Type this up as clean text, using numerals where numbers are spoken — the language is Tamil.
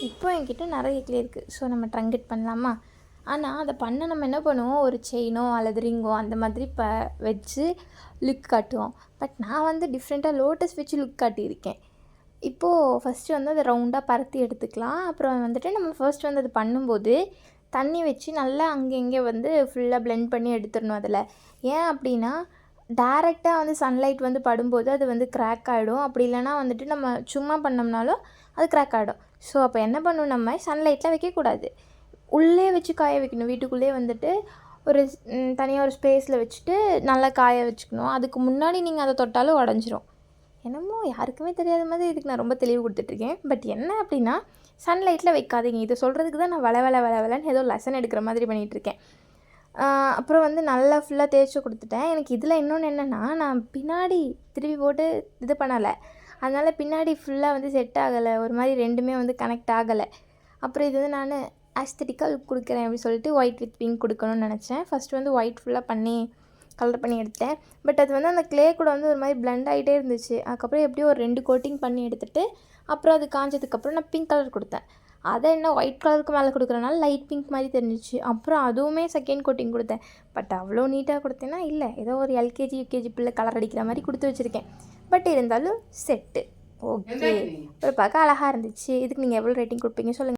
இப்போ என்கிட்ட நிறைய க்ளே இருக்குது. ஸோ நம்ம ட்ரங்கெட் பண்ணலாமா? ஆனால் அதை பண்ண நம்ம என்ன பண்ணுவோம், ஒரு செயினோ அல்லது ரிங்கோ அந்த மாதிரி வச்சு லுக் காட்டுவோம். பட் நான் வந்து டிஃப்ரெண்ட்டாக லோட்டஸ் வச்சு லுக் காட்டியிருக்கேன். இப்போது ஃபஸ்ட்டு வந்து அதை ரவுண்டாக பரத்தி எடுத்துக்கலாம். அப்புறம் வந்துட்டு நம்ம ஃபர்ஸ்ட் வந்து அது பண்ணும்போது தண்ணி வச்சு நல்லா அங்கே இங்கே வந்து ஃபுல்லாக பிளெண்ட் பண்ணி எடுத்துடணும் அதில். ஏன் அப்படின்னா டைரெக்டாக வந்து சன்லைட் வந்து படும்போது அது வந்து கிராக் ஆகிடும். அப்படி இல்லைனா வந்துட்டு நம்ம சும்மா பண்ணோம்னாலும் அது கிராக் ஆகிடும். ஸோ அப்போ என்ன பண்ணணும், நம்ம சன்லைட்டில் வைக்கக்கூடாது, உள்ளே வச்சு காய வைக்கணும். வீட்டுக்குள்ளே வந்துட்டு ஒரு தனியாக ஒரு ஸ்பேஸில் வச்சுட்டு நல்லா காய வச்சுக்கணும். அதுக்கு முன்னாடி நீங்கள் அதை தொட்டாலும் உடஞ்சிரும். என்னமோ யாருக்குமே தெரியாத மாதிரி இதுக்கு நான் ரொம்ப தெளிவு கொடுத்துட்ருக்கேன். பட் என்ன அப்படின்னா சன்லைட்டில் வைக்காதீங்க. இதை சொல்கிறதுக்கு தான் நான் வளன்னு ஏதோ லெசன் எடுக்கிற மாதிரி பண்ணிகிட்ருக்கேன். அப்புறம் வந்து நல்லா ஃபுல்லாக தேய்ச்சி கொடுத்துட்டேன். எனக்கு இதில் இன்னொன்று என்னென்னா, நான் பின்னாடி திருப்பி போட்டு இது பண்ணலை. அதனால் பின்னாடி ஃபுல்லாக வந்து செட் ஆகலை. ஒரு மாதிரி ரெண்டுமே வந்து கனெக்ட் ஆகலை. அப்புறம் இது வந்து நான் ஆஸ்தட்டிக்காக லுக் கொடுக்குறேன் அப்படின்னு சொல்லிட்டு ஒயிட் வித் பிங்க் கொடுக்கணும்னு நினச்சேன். ஃபஸ்ட்டு வந்து ஒயிட் ஃபுல்லாக பண்ணி கலர் பண்ணி எடுத்தேன். பட் அது வந்து அந்த க்ளே கூட வந்து ஒரு மாதிரி பிளெண்ட் ஆகிட்டே இருந்துச்சு. அதுக்கப்புறம் எப்படியும் ஒரு 2 கோட்டிங் பண்ணி எடுத்துகிட்டு அப்புறம் அது காஞ்சதுக்கப்புறம் நான் பிங்க் கலர் கொடுத்தேன். அதை என்ன ஒயிட் கலருக்கு மேலே கொடுக்குறனால லைட் பிங்க் மாதிரி தெரிஞ்சிச்சு. அப்புறம் அதுவுமே செகண்ட் கோட்டிங் கொடுத்தேன். பட் அவ்வளோ நீட்டாக கொடுத்தேன்னா இல்லை, ஏதோ ஒரு எல்கேஜி யூகேஜி பிள்ளை கலர் அடிக்கிற மாதிரி கொடுத்து வச்சுருக்கேன். பட் இருந்தாலும் செட்டு ஓகே, ஒரு பார்க்க அழகாக இருந்துச்சு. இதுக்கு நீங்கள் எவ்வளோ ரேட்டிங் கொடுப்பீங்க சொல்லுங்கள்.